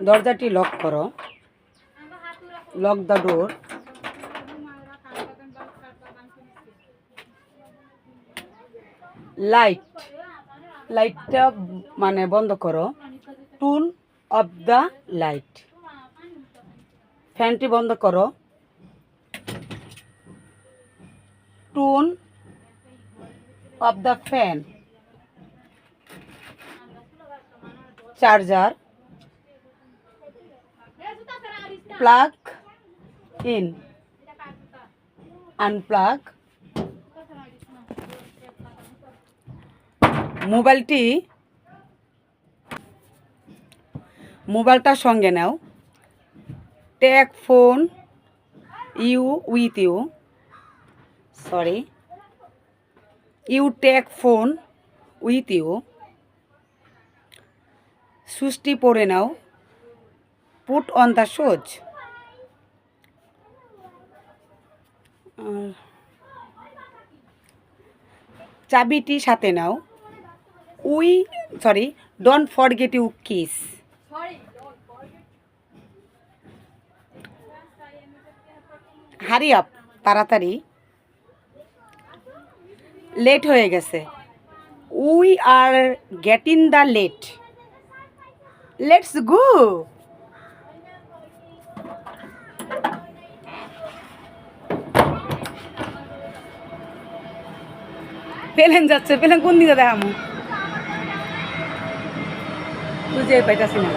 দরজাটি লক করো। Lock the door. লাইটটা মানে বন্ধ করো। Turn off the light. ফ্যানটি বন্ধ করো। Turn off the fan. Charger. Plug in. Unplug. মোবাইলটা সঙ্গে নাও। Take phone with you. You take phone with you. সুচটি পরে নাও। Put on the shoes. চাবিটি সাথে নাও। Don't forget you keys. Hurry up, তাড়াতাড়ি। লেট হয়ে গেছে। We are getting the late. Let's go. Plane যাচ্ছে, প্লেন কোন দিকে দেখামু? বুঝে পাইতাছি না।